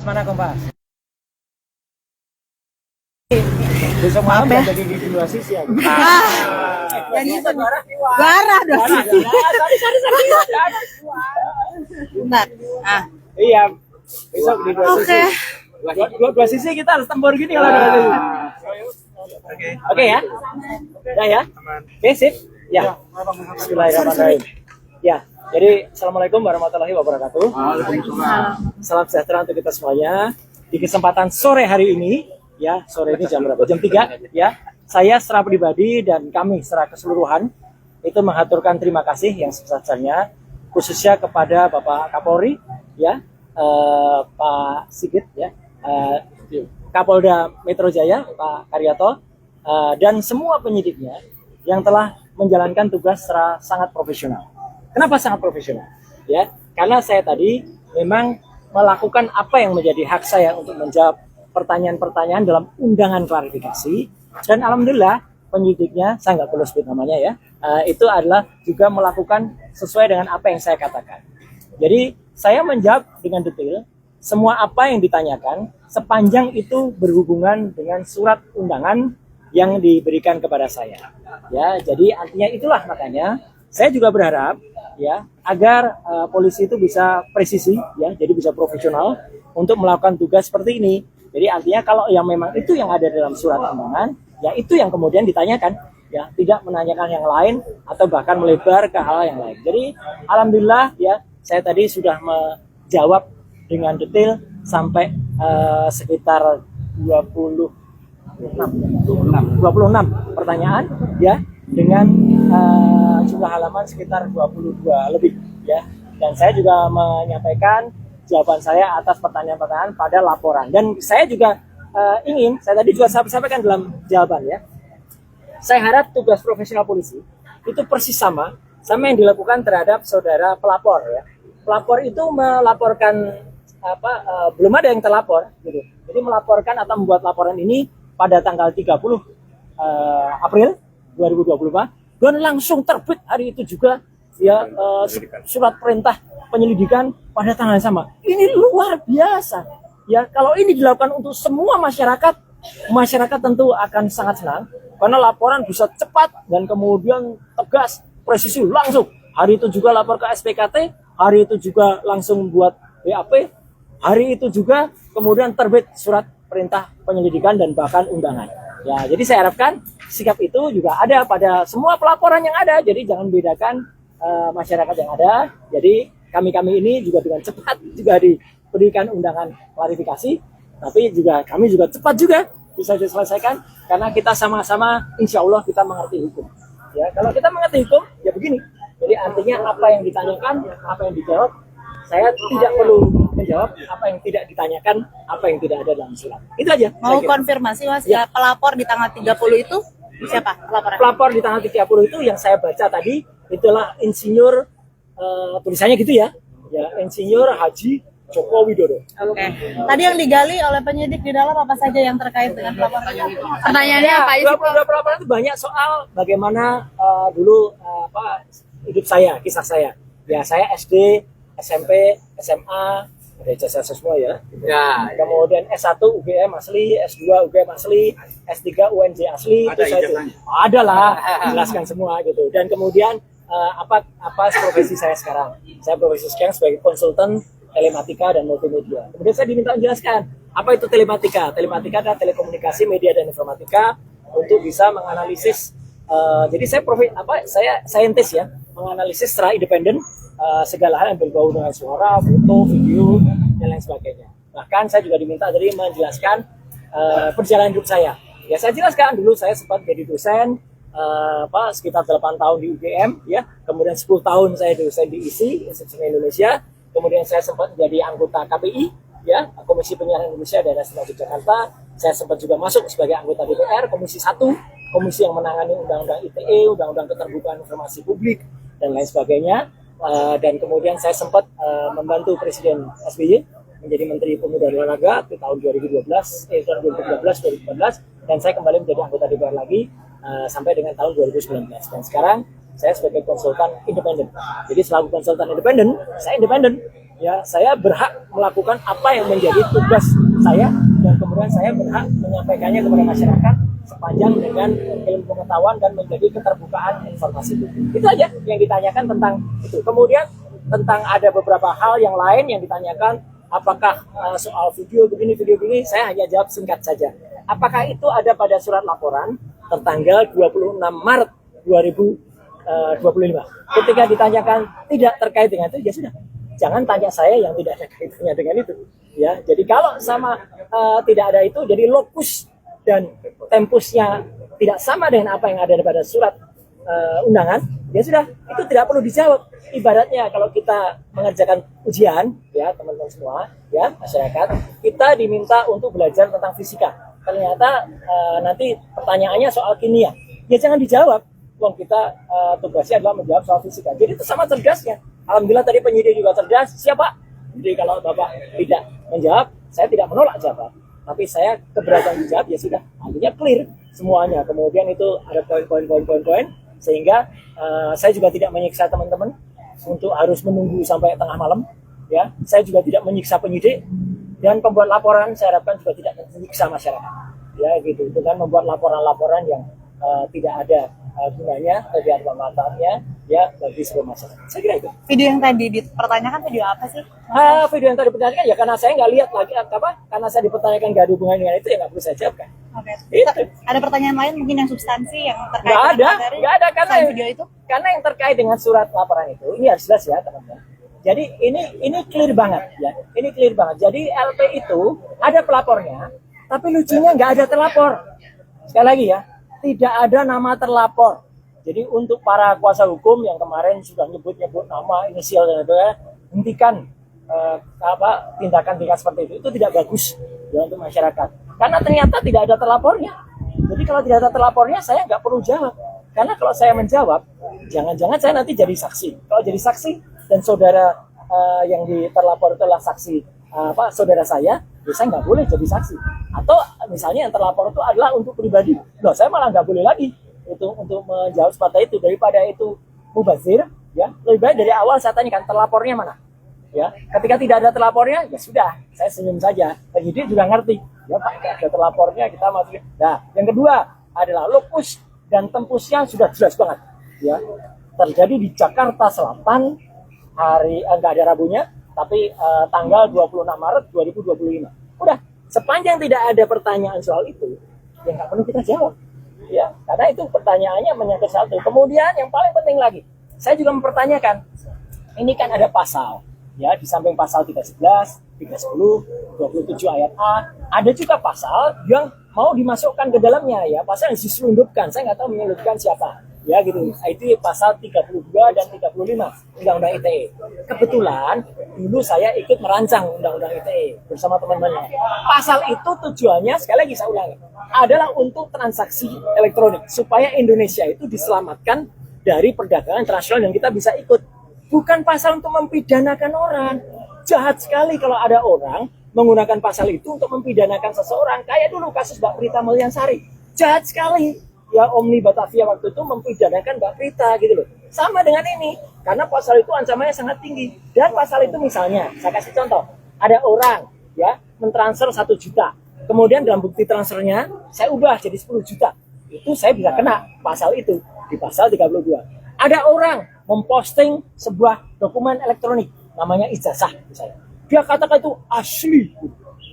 Mana Kompas? Besok malam ya? Jadi di dua sisi ya. Jadi itu Bara dong. Sorry. Bentar. Iya. Besok di dua sisi. Dua sisi kita harus tembur gini kalau dua sisi. Oke ya. Ya. Oke, sip. Ya. Bismillahirrahmanirrahim. Ya. Jadi assalamualaikum warahmatullahi wabarakatuh. Salam sejahtera untuk kita semuanya. Di kesempatan sore hari ini, ya sore ini jam berapa? Jam 3 ya. Saya secara pribadi dan kami secara keseluruhan itu mengaturkan terima kasih yang sebesar-besarnya khususnya kepada Bapak Kapolri, ya, Pak Sigit, ya, Kapolda Metro Jaya, Pak Karyato, dan semua penyidiknya yang telah menjalankan tugas secara sangat profesional. Kenapa sangat profesional? Ya, karena saya tadi memang melakukan apa yang menjadi hak saya untuk menjawab pertanyaan-pertanyaan dalam undangan klarifikasi, dan alhamdulillah penyidiknya, saya nggak perlu sebut namanya ya, itu adalah juga melakukan sesuai dengan apa yang saya katakan. Jadi saya menjawab dengan detail semua apa yang ditanyakan sepanjang itu berhubungan dengan surat undangan yang diberikan kepada saya. Ya, jadi artinya itulah makanya saya juga berharap ya agar polisi itu bisa presisi, ya, jadi bisa profesional untuk melakukan tugas seperti ini. Jadi artinya kalau yang memang itu yang ada dalam surat undangan, ya itu yang kemudian ditanyakan, ya, tidak menanyakan yang lain atau bahkan melebar ke hal yang lain. Jadi alhamdulillah ya saya tadi sudah menjawab dengan detail sampai sekitar 26 pertanyaan, ya, dengan jumlah halaman sekitar 22 lebih, ya. Dan saya juga menyampaikan jawaban saya atas pertanyaan-pertanyaan pada laporan. Dan saya juga saya tadi juga sampaikan dalam jawaban, ya. Saya harap tugas profesional polisi itu persis sama yang dilakukan terhadap saudara pelapor, ya. Pelapor itu melaporkan belum ada yang terlapor, gitu. Jadi melaporkan atau membuat laporan ini pada tanggal 30 April 2024 dan langsung terbit hari itu juga, ya, surat perintah penyelidikan pada tanggal yang sama. Ini luar biasa, ya. Kalau ini dilakukan untuk semua masyarakat tentu akan sangat senang karena laporan bisa cepat dan kemudian tegas, presisi, langsung. Hari itu juga lapor ke SPKT, hari itu juga langsung buat BAP, hari itu juga kemudian terbit surat perintah penyelidikan dan bahkan undangan. Ya, jadi saya harapkan sikap itu juga ada pada semua pelaporan yang ada. Jadi jangan bedakan masyarakat yang ada. Jadi kami ini juga dengan cepat juga diberikan undangan klarifikasi, tapi juga kami juga cepat juga bisa diselesaikan karena kita sama-sama insya Allah kita mengerti hukum. Ya, kalau kita mengerti hukum ya begini. Jadi artinya apa yang ditanyakan, apa yang dijawab, saya tidak perlu menjawab apa yang tidak ditanyakan, apa yang tidak ada dalam surat. Itu aja. Mau konfirmasi Mas, ya, pelapor di tanggal 30 itu siapa pelapornya? Pelapor di tanggal 30 itu yang saya baca tadi itulah insinyur, tulisannya gitu ya. Ya, Insinyur Haji Joko Widodo. Oke. Tadi yang digali oleh penyidik di dalam apa saja yang terkait dengan pelaporan? Pertanyaannya apa aja sih? Pelaporan itu banyak soal bagaimana dulu hidup saya, kisah saya. Ya, saya SD, SMP, SMA, ada ijazah semua ya. Ya. Kemudian S1 UGM asli, S2 UGM asli, S3 UNJ asli. Ada ijazahnya? Ada lah, jelaskan semua gitu. Dan kemudian apa profesi saya sekarang? Saya profesi sekarang sebagai konsultan telematika dan multimedia. Kemudian saya diminta menjelaskan apa itu telematika. Telematika adalah telekomunikasi, media dan informatika untuk bisa menganalisis. Jadi saya saintis ya, menganalisis secara independen segala hal yang berbau dengan suara, foto, video, dan lain sebagainya. Bahkan saya juga diminta jadi menjelaskan perjalanan hidup saya. Ya saya jelaskan dulu saya sempat jadi dosen sekitar 8 tahun di UGM, ya. Kemudian 10 tahun saya dosen di ISI, Institut Indonesia. Kemudian saya sempat menjadi anggota KPI, ya, Komisi Penyiaran Indonesia Daerah Istimewa Yogyakarta. Saya sempat juga masuk sebagai anggota DPR, Komisi 1, komisi yang menangani Undang-Undang ITE, Undang-Undang Keterbukaan Informasi Publik, dan lain sebagainya. Dan kemudian saya sempat membantu Presiden SBY menjadi Menteri Pemuda dan Olahraga di tahun 2013, dan saya kembali menjadi anggota DPR lagi sampai dengan tahun 2019. Dan sekarang saya sebagai konsultan independen. Jadi selaku konsultan independen, saya independen. ya saya berhak melakukan apa yang menjadi tugas saya, dan kemudian saya berhak menyampaikannya kepada masyarakat sepanjang dengan ilmu pengetahuan dan menjadi keterbukaan informasi itu. Itu aja yang ditanyakan tentang itu. Kemudian tentang ada beberapa hal yang lain yang ditanyakan, apakah soal video begini, saya hanya jawab singkat saja. Apakah itu ada pada surat laporan tertanggal 26 Maret 2025? Ketika ditanyakan tidak terkait dengan itu, ya sudah. Jangan tanya saya yang tidak ada kaitannya dengan itu. Ya, jadi kalau sama tidak ada itu, jadi lokus dan tempusnya tidak sama dengan apa yang ada pada surat undangan, ya sudah, itu tidak perlu dijawab. Ibaratnya kalau kita mengerjakan ujian, ya teman-teman semua, ya masyarakat, kita diminta untuk belajar tentang fisika. Ternyata nanti pertanyaannya soal kimia, ya jangan dijawab. Wong kita tugasnya adalah menjawab soal fisika. Jadi itu sama cerdasnya. Alhamdulillah tadi penyidik juga cerdas. Siapa? Jadi kalau Bapak tidak menjawab, saya tidak menolak jawaban. Tapi saya keberatan dijawab, ya sudah. Artinya clear semuanya. Kemudian itu ada poin-poin sehingga saya juga tidak menyiksa teman-teman untuk harus menunggu sampai tengah malam. Ya, saya juga tidak menyiksa penyidik, dan pembuat laporan saya harapkan juga tidak menyiksa masyarakat. Ya gitu, dengan membuat laporan-laporan yang tidak ada gunanya, tidak ada manfaatnya ya bagi seluruh masyarakat. Saya kira itu. Video yang tadi dipertanyakan video apa sih? Video yang tadi dipertanyakan ya karena saya nggak lihat lagi apa, karena saya dipertanyakan nggak ada hubungan dengan itu, ya nggak perlu saya jawabkan. Oke. Itu. Ada pertanyaan lain mungkin yang substansi yang terkait Nggak ada, dengan materi nggak ada karena video itu? Karena yang terkait dengan surat laporan itu, ini harus jelas ya teman-teman. Jadi ini clear banget ya, ini clear banget. Jadi LP itu ada pelapornya, tapi lucunya nggak ada terlapor. Sekali lagi ya, tidak ada nama terlapor. Jadi untuk para kuasa hukum yang kemarin sudah nyebut-nyebut nama, inisial dan sebagainya, hentikan tindakan-tindakan seperti itu tidak bagus ya untuk masyarakat. Karena ternyata tidak ada terlapornya. Jadi kalau tidak ada terlapornya, saya nggak perlu jawab. Karena kalau saya menjawab, jangan-jangan saya nanti jadi saksi. Kalau jadi saksi dan saudara yang terlapor itu adalah saksi saudara saya, ya saya nggak boleh jadi saksi. Atau misalnya yang terlapor itu adalah untuk pribadi, loh saya malah nggak boleh lagi itu untuk menjawab seperti itu. Daripada itu mubazir, ya lebih baik dari awal saya tanyakan terlapornya mana. Ya, ketika tidak ada terlapornya, ya sudah, saya senyum saja. Penyidik juga ngerti, ya Pak, ada terlapornya kita masukin. Nah, yang kedua adalah lokus dan tempusnya sudah jelas banget. Ya, terjadi di Jakarta Selatan hari nggak ada Rabunya, tapi tanggal 26 Maret 2025. Udah, sepanjang tidak ada pertanyaan soal itu, ya nggak perlu kita jawab. Ya, karena itu pertanyaannya menyangkut satu. Kemudian yang paling penting lagi, saya juga mempertanyakan, ini kan ada pasal, ya di samping pasal 311, 310, 27 ayat A, ada juga pasal yang mau dimasukkan ke dalamnya, ya pasal yang diselundupkan. Saya nggak tahu menyelundupkan siapa, ya gitu. Itu pasal 32 dan 35 Undang-Undang ITE. Kebetulan dulu saya ikut merancang Undang-Undang ITE bersama teman-teman. Pasal itu tujuannya, sekali lagi saya ulangi, adalah untuk transaksi elektronik supaya Indonesia itu diselamatkan dari perdagangan internasional dan kita bisa ikut. Bukan pasal untuk mempidanakan orang. Jahat sekali kalau ada orang menggunakan pasal itu untuk mempidanakan seseorang. Kayak dulu kasus Mbak Prita Mulyansari. Jahat sekali. Ya Omni Batavia waktu itu mempidanakan Mbak Prita gitu loh. Sama dengan ini. Karena pasal itu ancamannya sangat tinggi. Dan pasal itu misalnya, saya kasih contoh. Ada orang ya mentransfer 1 juta. Kemudian dalam bukti transfernya saya ubah jadi 10 juta. Itu saya bisa kena pasal itu di pasal 32. Ada orang memposting sebuah dokumen elektronik namanya ijazah misalnya. Dia katakan itu asli.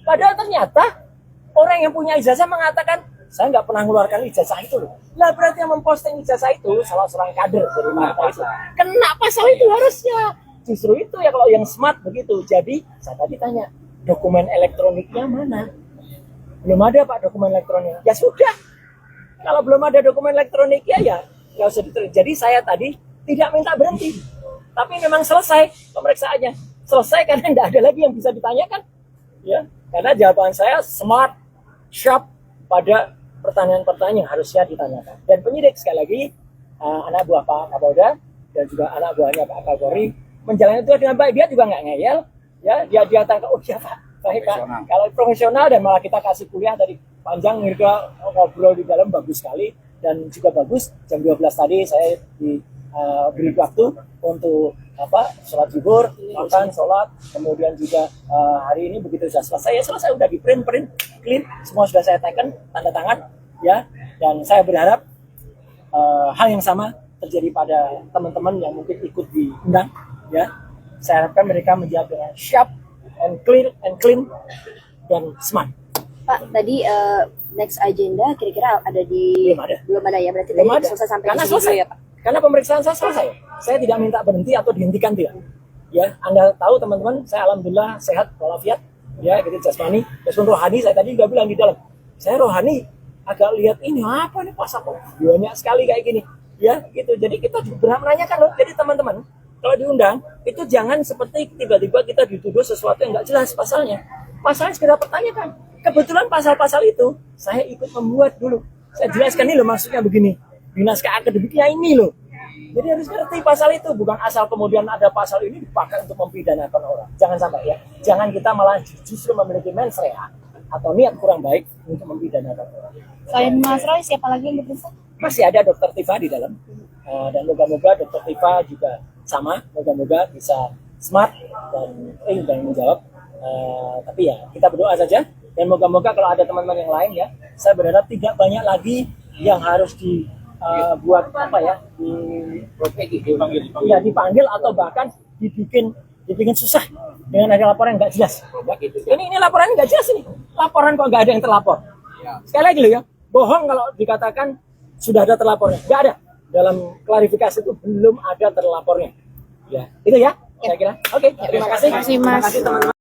Padahal ternyata orang yang punya ijazah mengatakan saya nggak pernah mengeluarkan ijazah itu loh. Lah berarti yang memposting ijazah itu salah seorang kader dari partai itu. Kena pasal itu harusnya. Justru itu ya kalau yang smart begitu. Jadi saya tadi tanya, dokumen elektroniknya mana? Belum ada Pak dokumen elektronik. Ya sudah. Kalau belum ada dokumen elektronik ya nggak usah diterima. Jadi saya tadi tidak minta berhenti. Tapi memang selesai pemeriksaannya. Selesai karena tidak ada lagi yang bisa ditanyakan. Ya, karena jawaban saya smart, sharp pada pertanyaan-pertanyaan yang harusnya ditanyakan. Dan penyidik sekali lagi anak buah Pak Kapolda dan juga anak buahnya Pak Kapolri menjalani itu dengan baik. Dia juga nggak ngeyel. Ya, dia tangkap, oh iya Pak, baik Pak. Kalau profesional dan malah kita kasih kuliah tadi panjang, Mirka ngobrol di dalam bagus sekali dan juga bagus. Jam 12 tadi saya diberi waktu untuk sholat zuhur, makan, sholat, kemudian juga hari ini begitu sudah selesai, ya selesai, udah di print, clean, semua sudah saya teken, tanda tangan, ya, dan saya berharap hal yang sama terjadi pada teman-teman yang mungkin ikut diundang, ya. Saya harapkan mereka menjawab dengan sharp and clear and clean dan smart. Pak, tadi next agenda kira-kira ada di belum ada ya, berarti Belum tadi ada. selesai sampai Karena di sini selesai dulu ya Pak. Karena pemeriksaan saya selesai. Saya tidak minta berhenti atau dihentikan, tidak. Ya, Anda tahu teman-teman, saya alhamdulillah sehat walafiat, ya, gitu jasmani, meskipun rohani saya tadi juga bilang di dalam. Saya rohani agak lihat ini apa nih pasal kok banyak sekali kayak gini, ya, gitu. Jadi kita juga menanyakan loh. Jadi teman-teman, kalau diundang itu jangan seperti tiba-tiba kita dituduh sesuatu yang nggak jelas pasalnya. Pasalnya segera pertanyakan. Kebetulan pasal-pasal itu saya ikut membuat dulu. Saya jelaskan ini loh maksudnya begini. Di naskah akademiknya ini loh. Jadi harus ngerti pasal itu, bukan asal kemudian ada pasal ini dipakai untuk mempidanakan orang. Jangan sampai ya. Jangan kita malah justru memiliki mensrea atau niat kurang baik untuk mempidanakan orang. Selain Mas Roy, siapa lagi yang diperiksa? Masih ada Dokter Tifa di dalam. Dan moga-moga Dokter Tifa juga sama. Moga-moga bisa smart dan menjawab. Tapi ya kita berdoa saja. Dan moga-moga kalau ada teman-teman yang lain ya, saya berharap tidak banyak lagi yang harus buat apa ya, dipanggil atau bahkan dibikin susah dengan ada laporan yang nggak jelas. Ini laporan nggak jelas ini. Laporan kok nggak ada yang terlapor. Sekali lagi loh ya, bohong kalau dikatakan sudah ada terlapornya. Nggak ada. Dalam klarifikasi itu belum ada terlapornya. Ya, itu ya. Saya kira. Oke, terima kasih. Terima kasih, Mas. Terima kasih teman-teman.